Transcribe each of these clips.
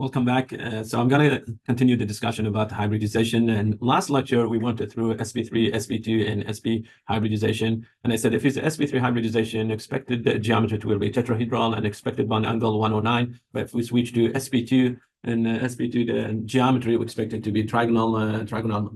Welcome back. So I'm going to continue the discussion about hybridization. And last lecture, we went through sp3, sp2, and sp hybridization. And I said if it's sp3 hybridization, expected geometry will be tetrahedral and expected bond angle 109. But if we switch to sp2, and sp2, the geometry we expect it to be trigonal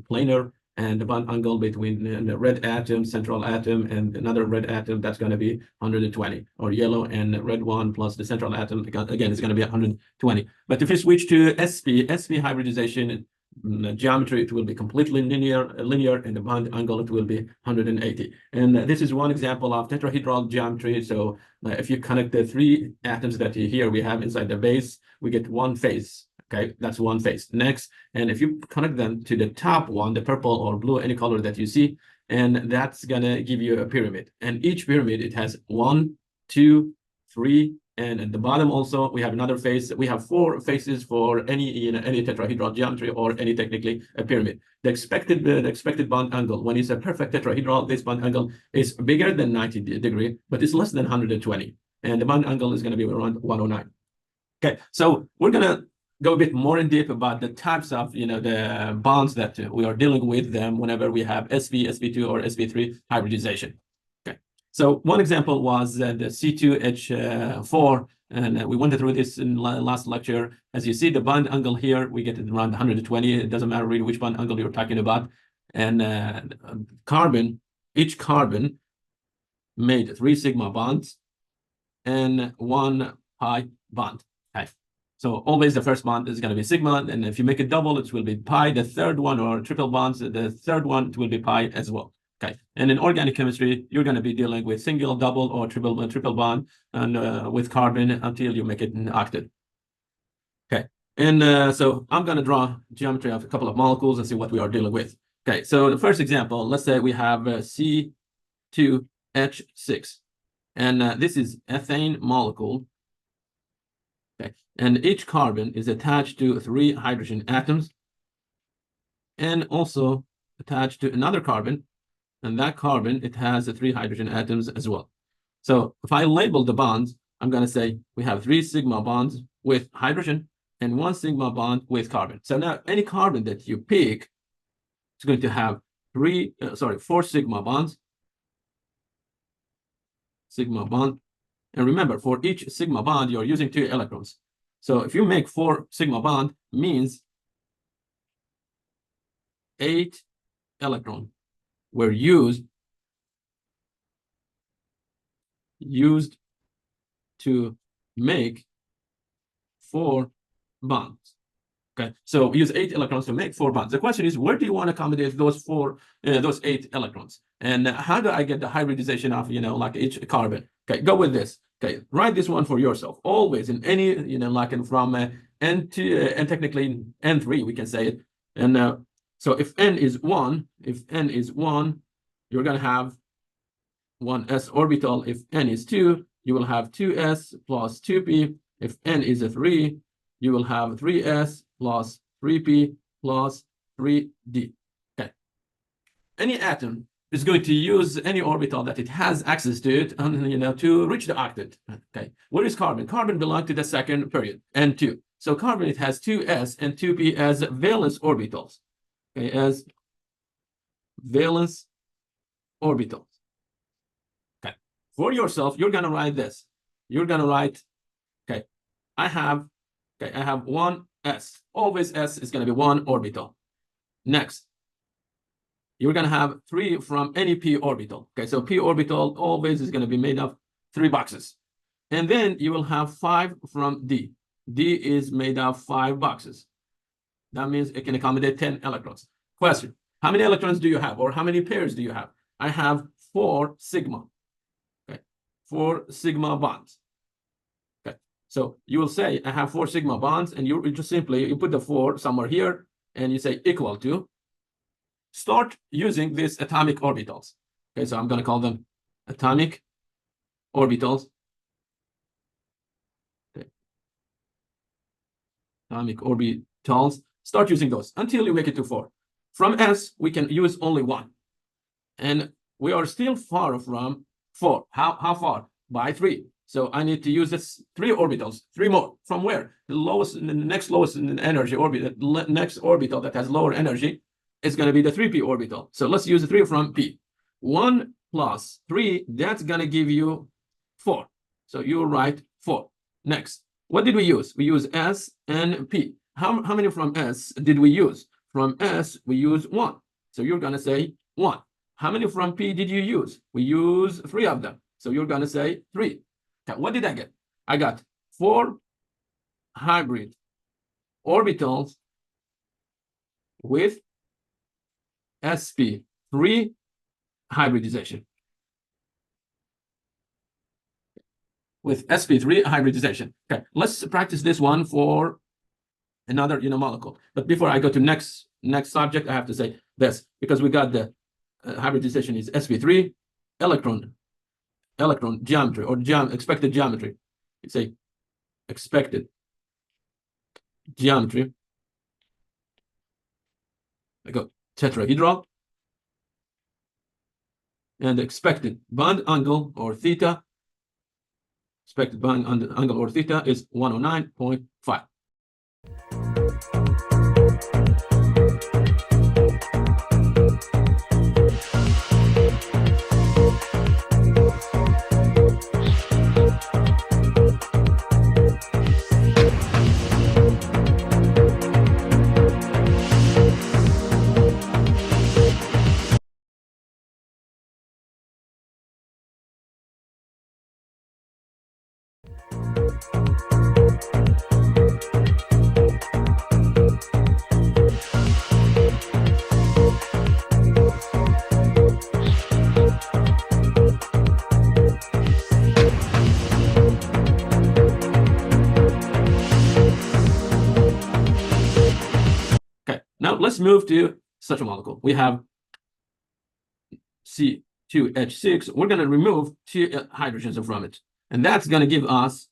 planar. And the bond angle between the red atom, central atom, and another red atom, that's going to be 120, or yellow and red one plus the central atom, again, it's going to be 120. But if we switch to sp hybridization, the geometry, it will be completely linear, and the bond angle, it will be 180. And this is one example of tetrahedral geometry. So if you connect the three atoms that here we have inside the base, we get one phase. Okay, that's one phase. Next, and if you connect them to the top one, the purple or blue, any color that you see, and that's gonna give you a pyramid. And each pyramid, it has 1, 2, 3, and at the bottom also we have another phase. We have 4 faces for any any tetrahedral geometry or any technically a pyramid. The expected bond angle when it's a perfect tetrahedral, this bond angle is bigger than 90 degree, but it's less than 120, and the bond angle is going to be around 109. Okay, so we're gonna go a bit more in depth about the types of the bonds that we are dealing with them whenever we have sp, sp2, or sp3 hybridization. Okay, so one example was the C2H4, and we went through this in last lecture. As you see, the bond angle here, we get it around 120. It doesn't matter really which bond angle you're talking about. And each carbon made 3 sigma bonds and 1 pi bond. Okay. So always the first bond is going to be sigma, and if you make it double, it will be pi. The third one, or triple bonds, the third one, it will be pi as well. Okay, and in organic chemistry, you're going to be dealing with single, double, or triple bond, and with carbon until you make it an octet. Okay, and so I'm going to draw geometry of a couple of molecules and see what we are dealing with. Okay, so the first example, let's say we have C2H6, and this is ethane molecule. Okay, and each carbon is attached to 3 hydrogen atoms and also attached to another carbon, and that carbon, it has 3 hydrogen atoms as well. So if I label the bonds, I'm going to say we have 3 sigma bonds with hydrogen and 1 sigma bond with carbon. So now any carbon that you pick is going to have 4 sigma bonds, and remember, for each sigma bond, you're using 2 electrons. So if you make 4 sigma bond, means 8 electrons were used to make 4 bonds. Okay, so we use 8 electrons to make 4 bonds. The question is, where do you want to accommodate those 8 electrons? And how do I get the hybridization of like each carbon? Okay, go with this. Okay, write this one for yourself. Always in any like from n to and technically n3 we can say it. And so if n is 1, you're gonna have 1s orbital. If n is 2, you will have 2s plus 2p. If n is a 3, you will have 3s plus 3p plus 3d. Okay, any atom is going to use any orbital that it has access to it, to reach the octet. Okay, what is carbon? Carbon belongs to the second period, N2. So carbon, it has 2s and 2p as valence orbitals. Okay, as valence orbitals. Okay, for yourself, you're gonna write this. You're gonna write, okay, I have 1s. Always s is gonna be 1 orbital. Next, you're going to have 3 from any p orbital. Okay, so p orbital always is going to be made of 3 boxes. And then you will have 5 from d. D is made of 5 boxes. That means it can accommodate 10 electrons. Question, how many electrons do you have, or how many pairs do you have? I have 4 sigma. Okay, 4 sigma bonds. Okay, so you will say I have 4 sigma bonds, and you just simply you put the 4 somewhere here, and you say equal to. Start using these atomic orbitals. Okay, so I'm going to call them atomic orbitals. Okay. Atomic orbitals. Start using those until you make it to 4. From s, we can use only 1. And we are still far from 4. How far? By 3. So I need to use this 3 orbitals, 3 more. From where? The next lowest energy orbit, the next orbital that has lower energy is going to be the 3p orbital. So let's use the 3 from p. 1 plus 3, that's going to give you 4. So you write 4. Next, what did we use? We use S and P. How many from S did we use? From S, we use 1. So you're going to say 1. How many from P did you use? We use 3 of them. So you're going to say 3. Okay, what did I get? I got 4 hybrid orbitals with sp3 hybridization. With sp3 hybridization. Okay, let's practice this one for another molecule. But before I go to next subject, I have to say this, because we got the hybridization is sp3 electron geometry, or expected geometry. It's a expected geometry. I got tetrahedral, and the expected bond angle, or theta, expected bond angle or theta, is 109.5. Now let's move to such a molecule. We have C2H6. We're going to remove 2 hydrogens from it, and that's going to give us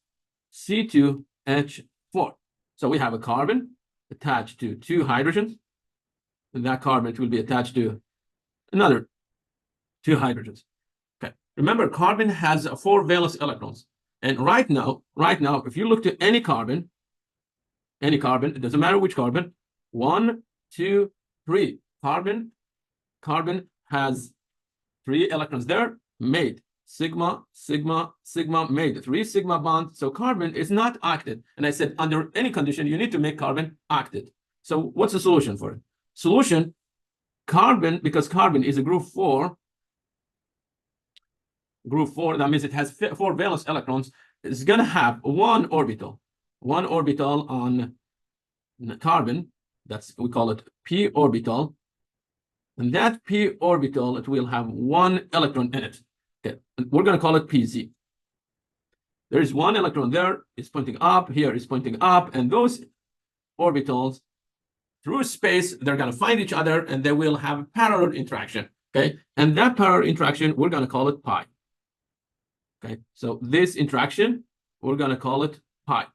C2H4. So we have a carbon attached to 2 hydrogens, and that carbon will be attached to another 2 hydrogens. Okay. Remember, carbon has 4 valence electrons, and right now, if you look to any carbon, it doesn't matter which carbon, 1, 2, 3. Carbon has 3 electrons there, made sigma, made 3 sigma bonds. So carbon is not acted. And I said, under any condition, you need to make carbon acted. So what's the solution for it? Solution, carbon, because carbon is a group 4, that means it has 4 valence electrons, it's going to have one orbital on carbon. We call it p orbital, and that p orbital, it will have 1 electron in it. Okay, we're going to call it pz. There is 1 electron there, it's pointing up, here is pointing up, and those orbitals through space, they're going to find each other, and they will have parallel interaction. Okay, and that parallel interaction, we're going to call it pi. Okay, so this interaction, we're going to call it pi.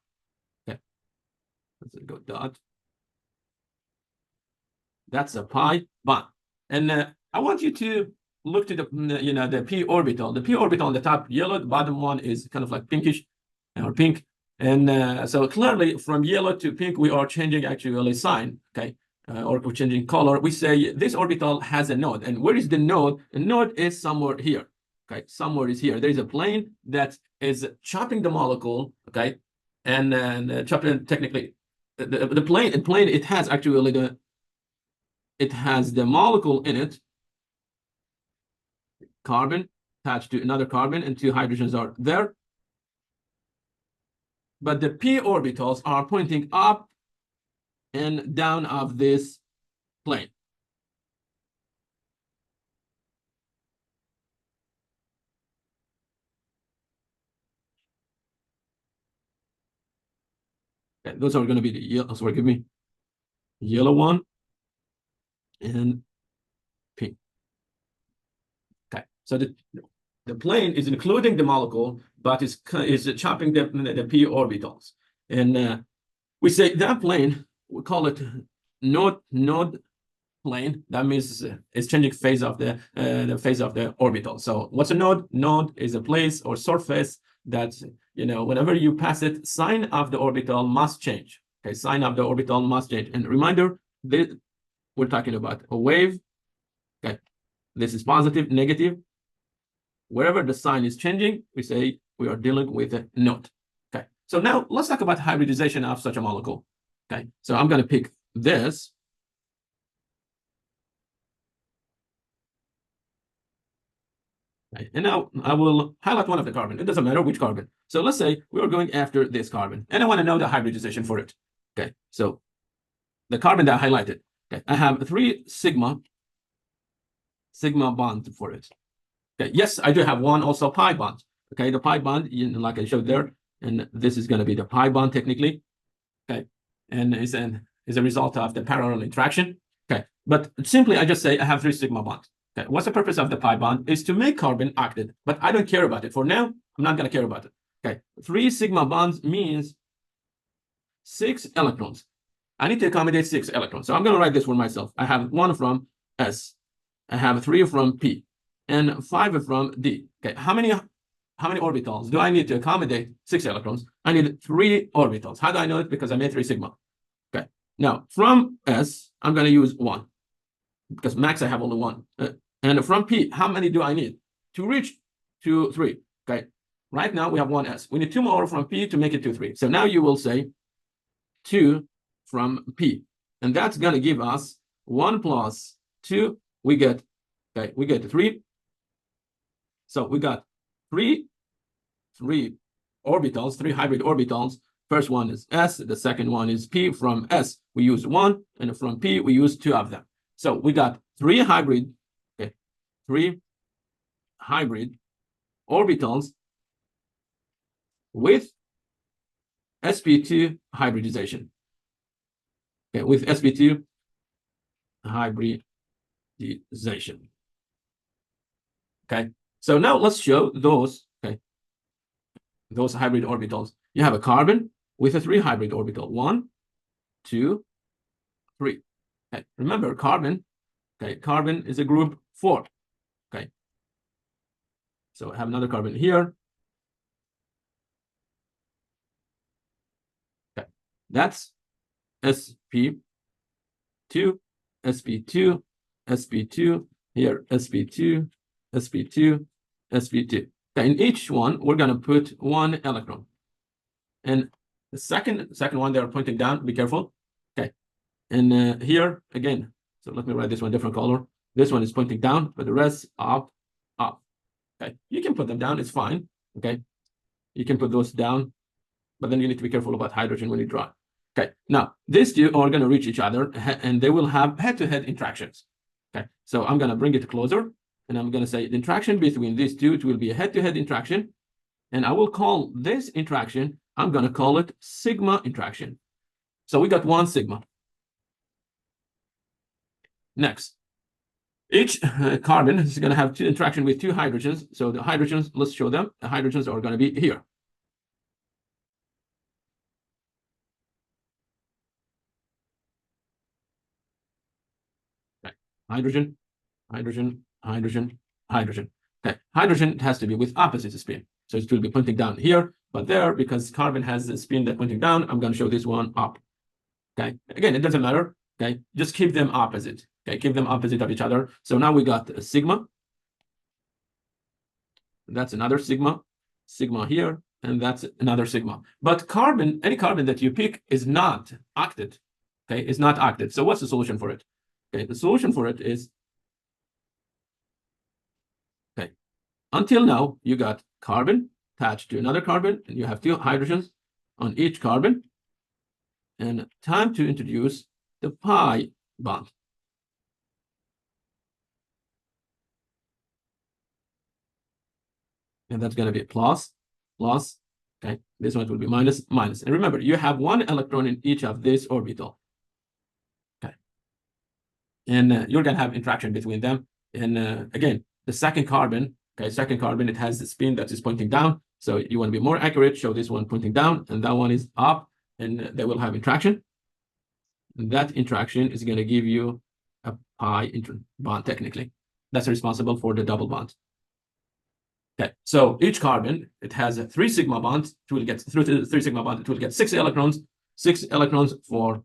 Okay, let's go dot. That's a pi bond. And I want you to look to the p orbital. The p orbital on the top yellow, the bottom one is kind of like pinkish or pink. And so clearly from yellow to pink, we are changing actually sign, okay? Or we're changing color. We say this orbital has a node. And where is the node? The node is somewhere here, okay? Somewhere is here. There is a plane that is chopping the molecule, okay? And chopping technically, the plane, it has actually it has the molecule in it, carbon attached to another carbon, and 2 hydrogens are there. But the p orbitals are pointing up and down of this plane. Okay, those are going to be the yellow. Sorry, give me yellow one and pink. Okay, so the plane is including the molecule, but is chopping the p orbitals. And we say that plane, we call it node plane. That means it's changing phase of the phase of the orbital. So what's a node? Node is a place or surface That's, whenever you pass it, sign of the orbital must change. Okay, sign of the orbital must change. And reminder, we're talking about a wave. Okay, this is positive, negative. Wherever the sign is changing, we say we are dealing with a node. Okay, so now let's talk about hybridization of such a molecule. Okay, so I'm going to pick this. Okay, and now I will highlight one of the carbon. It doesn't matter which carbon. So let's say we are going after this carbon, and I want to know the hybridization for it. Okay, so the carbon that I highlighted, okay, I have 3 sigma bond for it. Okay, yes, I do have one also pi bond. Okay, the pi bond, like I showed there, and this is going to be the pi bond technically. Okay, and is a result of the parallel interaction. Okay, but simply I just say I have 3 sigma bonds. Okay, what's the purpose of the pi bond? Is to make carbon active, but I don't care about it. For now, I'm not going to care about it. Okay, 3 sigma bonds means 6 electrons. I need to accommodate 6 electrons. So I'm going to write this for myself. I have 1 from S. I have 3 from P and 5 from D. Okay, how many orbitals do I need to accommodate 6 electrons? I need 3 orbitals. How do I know it? Because I made 3 sigma. Okay, now from S, I'm going to use 1 because max I have only 1. And from P, how many do I need to reach to 3? Okay, right now we have 1 S. We need 2 more from P to make it to 3. So now you will say 2 from P, and that's going to give us 1 plus 2. We get 3. So we got 3 orbitals, 3 hybrid orbitals. First one is S, the second one is P. From S, we use 1, and from P, we use 2 of them. So we got 3 hybrid, 3 hybrid orbitals with sp2 hybridization. Okay, with sp2 hybridization. Okay, so now let's show those. Okay, those hybrid orbitals. You have a carbon with a 3 hybrid orbital. 1, 2, 3. Okay, remember carbon. Okay, carbon is a group 4. Okay, so I have another carbon here. Okay, that's sp2, sp2, sp2, here sp2, sp2, sp2. Okay, in each one, we're going to put 1 electron. And the second one, they are pointing down. Be careful. Okay, and here again. So let me write this one different color. This one is pointing down, but the rest up, up. Okay, you can put them down. It's fine. Okay, you can put those down, but then you need to be careful about hydrogen when you draw. Okay, now these 2 are going to reach each other, and they will have head-to-head interactions. Okay, so I'm going to bring it closer, and I'm going to say the interaction between these 2, it will be a head-to-head interaction, and I will call this interaction, I'm going to call it sigma interaction. So we got 1 sigma. Next, each carbon is going to have 2 interaction with 2 hydrogens. So the hydrogens, let's show them. The hydrogens are going to be here. Okay. Hydrogen, hydrogen, hydrogen, hydrogen. Okay, hydrogen has to be with opposite spin. So it will be pointing down here, but there, because carbon has a spin that pointing down, I'm going to show this one up. Okay, again, it doesn't matter. Okay, just keep them opposite. Okay, keep them opposite of each other. So now we got a sigma. That's another sigma, sigma here, and that's another sigma. But carbon, any carbon that you pick is not octet. Okay, is not octet. So what's the solution for it? Okay, the solution for it is, okay, until now, you got carbon attached to another carbon, and you have 2 hydrogens on each carbon. And time to introduce the pi bond. And that's going to be plus, plus. Okay, this one will be minus, minus. And remember, you have 1 electron in each of this orbital. Okay, and you're going to have interaction between them. And again, the second carbon, okay, second carbon, it has the spin that is pointing down. So you want to be more accurate, show this one pointing down, and that one is up, and they will have interaction. And that interaction is going to give you a pi bond technically. That's responsible for the double bond. Okay, so each carbon, it has a 3 sigma bonds. It will get through to the 3 sigma bond. It will get 6 electrons, 6 electrons for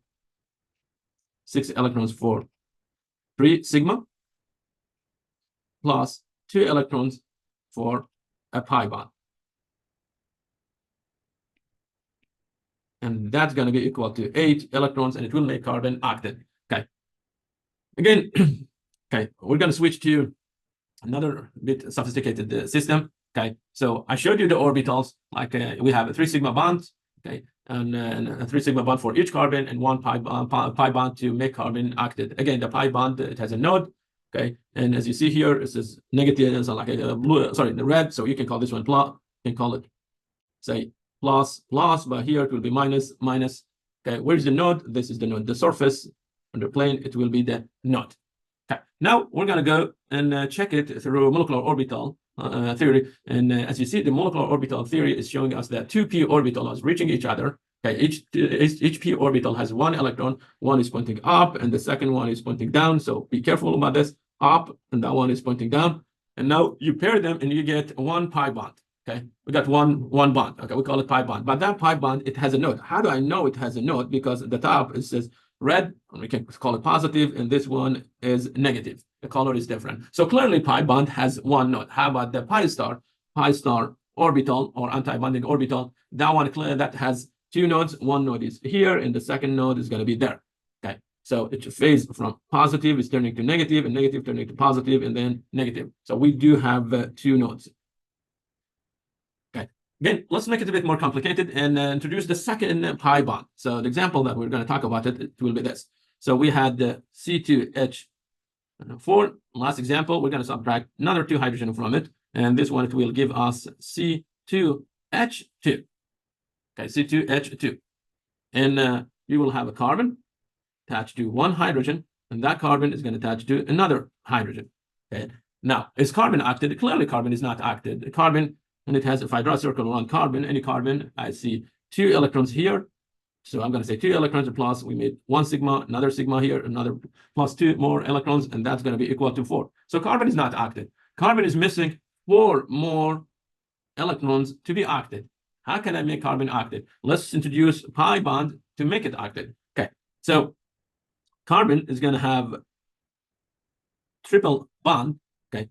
3 sigma, plus 2 electrons for a pi bond. And that's going to be equal to 8 electrons, and it will make carbon octet. Okay. Again, okay, we're going to switch to another bit sophisticated system. Okay, so I showed you the orbitals. Like we have a 3 sigma bonds. Okay, and a 3 sigma bond for each carbon, and 1 pi bond to make carbon octet. Again, the pi bond, it has a node. Okay, and as you see here, it says negative, and so like a blue, sorry, the red. So you can call this one plus. You can call it, say, plus, but here it will be minus. Okay, where's the node? This is the node. The surface on the plane, it will be the node. Okay, now we're going to go and check it through molecular orbital theory. And as you see, the molecular orbital theory is showing us that 2 p orbitals reaching each other. Okay, each p orbital has 1 electron. One is pointing up, and the second one is pointing down. So be careful about this. Up, and that one is pointing down. And now you pair them, and you get 1 pi bond. Okay, we got one bond. Okay, we call it pi bond. But that pi bond, it has a node. How do I know it has a node? Because at the top it says red, and we can call it positive, and this one is negative. The color is different. So clearly pi bond has 1 node. How about the pi star orbital or anti-bonding orbital? That one that has 2 nodes. 1 node is here, and the second node is going to be there. Okay, so it phase from positive is turning to negative, and negative turning to positive, and then negative. So we do have 2 nodes. Again, let's make it a bit more complicated and introduce the second pi bond. So the example that we're going to talk about, it will be this. So we had the C2H4. Last example, we're going to subtract another 2 hydrogen from it. And this one, it will give us C2H2. Okay, C2H2. And you will have a carbon attached to 1 hydrogen, and that carbon is going to attach to another hydrogen. Okay. Now, is carbon octet? Clearly, carbon is not octet. Carbon, and it has, if I draw a circle around carbon, any carbon, I see 2 electrons here. So I'm going to say 2 electrons plus, we made 1 sigma, another sigma here, another plus 2 more electrons, and that's going to be equal to 4. So carbon is not octet. Carbon is missing 4 more electrons to be octet. How can I make carbon octet? Let's introduce pi bond to make it octet. Okay, so carbon is going to have triple bond, okay,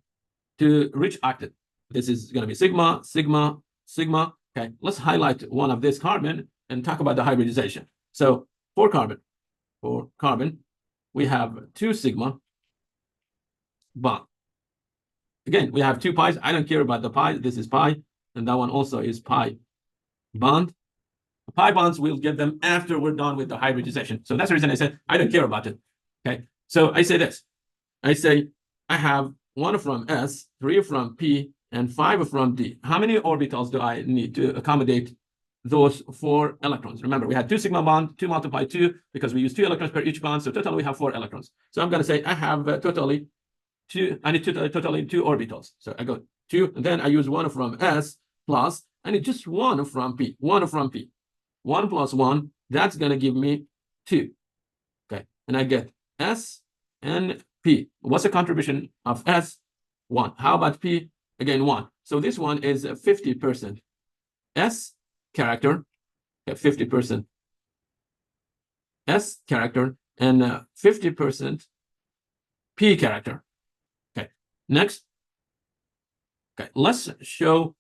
to reach octet. This is going to be sigma, sigma, sigma. Okay, let's highlight one of this carbon and talk about the hybridization. So for carbon, we have 2 sigma bond. Again, we have 2 pi's. I don't care about the pi. This is pi, and that one also is pi bond. Pi bonds, we'll get them after we're done with the hybridization. So that's the reason I said I don't care about it. Okay, so I say this. I say I have 1 from S, 3 from P, and 5 from D. How many orbitals do I need to accommodate those 4 electrons? Remember, we had 2 sigma bond, 2 multiply 2, because we use 2 electrons per each bond. So totally we have 4 electrons. So I'm going to say I have totally 2, I need totally 2 orbitals. So I go 2, and then I use 1 from S plus, I need just 1 from P, 1 from P. 1 plus 1, that's going to give me 2. Okay, and I get S and P. What's the contribution of S? 1. How about P? Again, 1. So this one is 50% S character, 50% S character, and 50% P character. Okay, next. Okay, let's show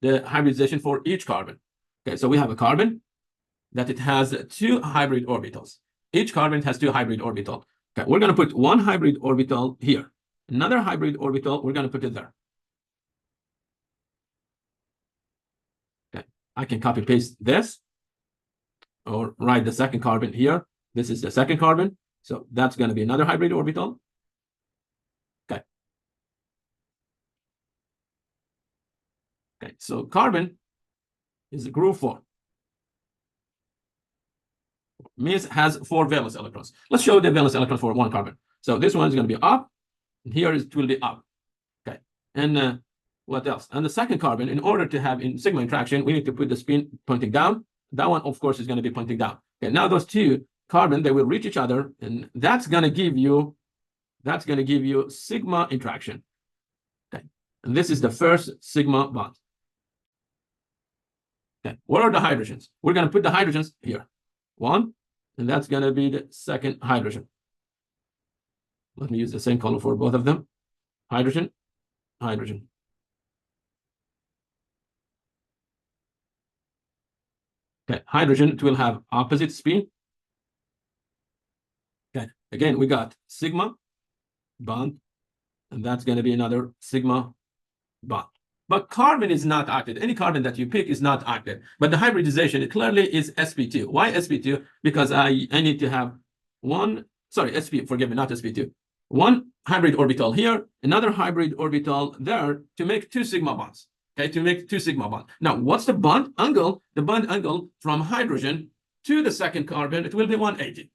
the hybridization for each carbon. Okay, so we have a carbon that it has 2 hybrid orbitals. Each carbon has 2 hybrid orbitals. Okay, we're going to put 1 hybrid orbital here. Another hybrid orbital, we're going to put it there. Okay, I can copy paste this or write the second carbon here. This is the second carbon. So that's going to be another hybrid orbital. Okay. Okay, so carbon is group 4. Means has 4 valence electrons. Let's show the valence electrons for 1 carbon. So this one is going to be up, and here it will be up. Okay, and what else? And the second carbon, in order to have in sigma interaction, we need to put the spin pointing down. That one, of course, is going to be pointing down. Okay, now those 2 carbon, they will reach each other, and that's going to give you sigma interaction. Okay, And this is the first sigma bond. Okay, what are the hydrogens? We're going to put the hydrogens here. One, and that's going to be the second hydrogen. Let me use the same color for both of them. Hydrogen, hydrogen. Okay, hydrogen, it will have opposite spin. Okay, again, we got sigma bond, and that's going to be another sigma bond. But carbon is not active. Any carbon that you pick is not active. But the hybridization, it clearly is sp2. Why sp2? Because I need to have one, sorry, forgive me, not sp2. One hybrid orbital here, another hybrid orbital there to make two sigma bonds. Okay, to make two sigma bonds. Now, what's the bond angle? The bond angle from hydrogen to the second carbon, it will be 180.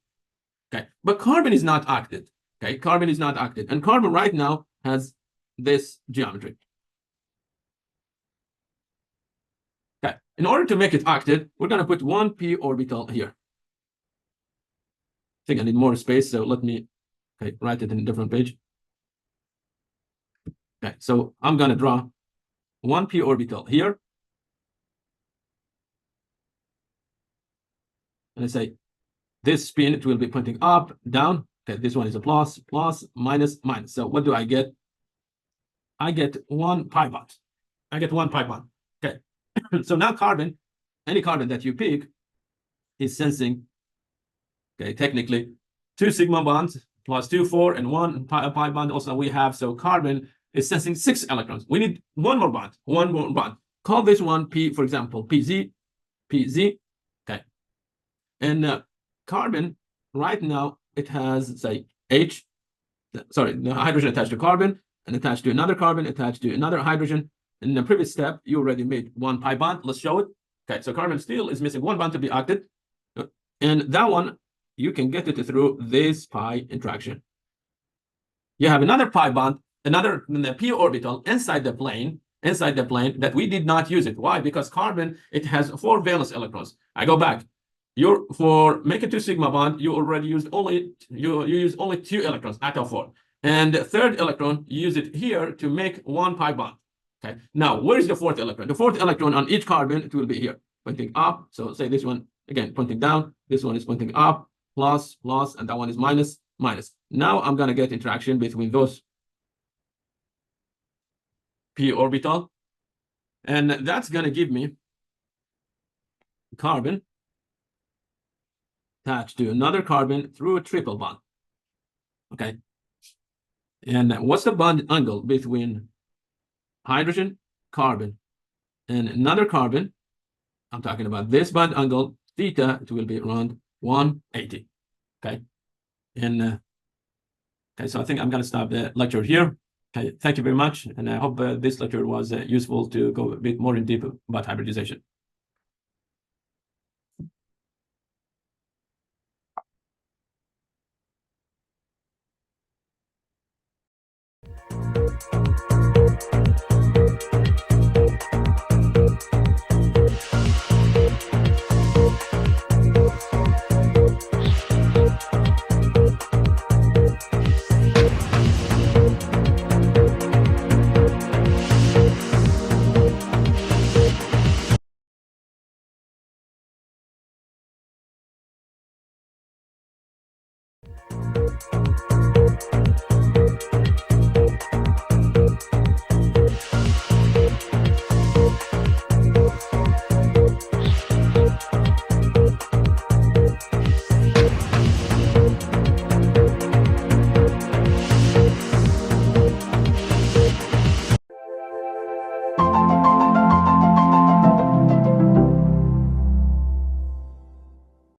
Okay, but carbon is not active. Okay, carbon is not active. And carbon right now has this geometry. Okay, in order to make it active, we're going to put one p orbital here. I think I need more space, so let me write it in a different page. Okay, so I'm going to draw one p orbital here. And I say this spin, it will be pointing up, down. Okay, this one is a plus, plus, minus, minus. So what do I get? I get one pi bond. I get one pi bond. Okay, so now carbon, any carbon that you pick is sensing, okay, technically two sigma bonds plus 2, 4, and one pi bond also we have. So carbon is sensing 6 electrons. We need one more bond, one more bond. Call this one P, for example, PZ, PZ. Okay. And carbon, right now, it has, say, H, sorry, the hydrogen attached to carbon, and attached to another carbon, attached to another hydrogen. In the previous step, you already made one pi bond. Let's show it. Okay, so carbon still is missing one bond to be active. And that one, you can get it through this pi interaction. You have another pi bond, another p orbital inside the plane that we did not use it. Why? Because carbon, it has 4 valence electrons. I go back. For making 2 sigma bond, you already used only you use only 2 electrons out of 4. And the third electron, you use it here to make 1 pi bond. Okay. Now, where is the 4th electron? The 4th electron on each carbon, it will be here, pointing up. So say this one, again, pointing down. This one is pointing up, plus, plus, and that one is minus, minus. Now I'm going to get interaction between those p orbital. And that's going to give me carbon attached to another carbon through a triple bond. Okay. And what's the bond angle between hydrogen, carbon, and another carbon? I'm talking about this bond angle, theta, it will be around 180. Okay. And okay, so I think I'm going to stop the lecture here. Okay, thank you very much. And I hope this lecture was useful to go a bit more in deep about hybridization.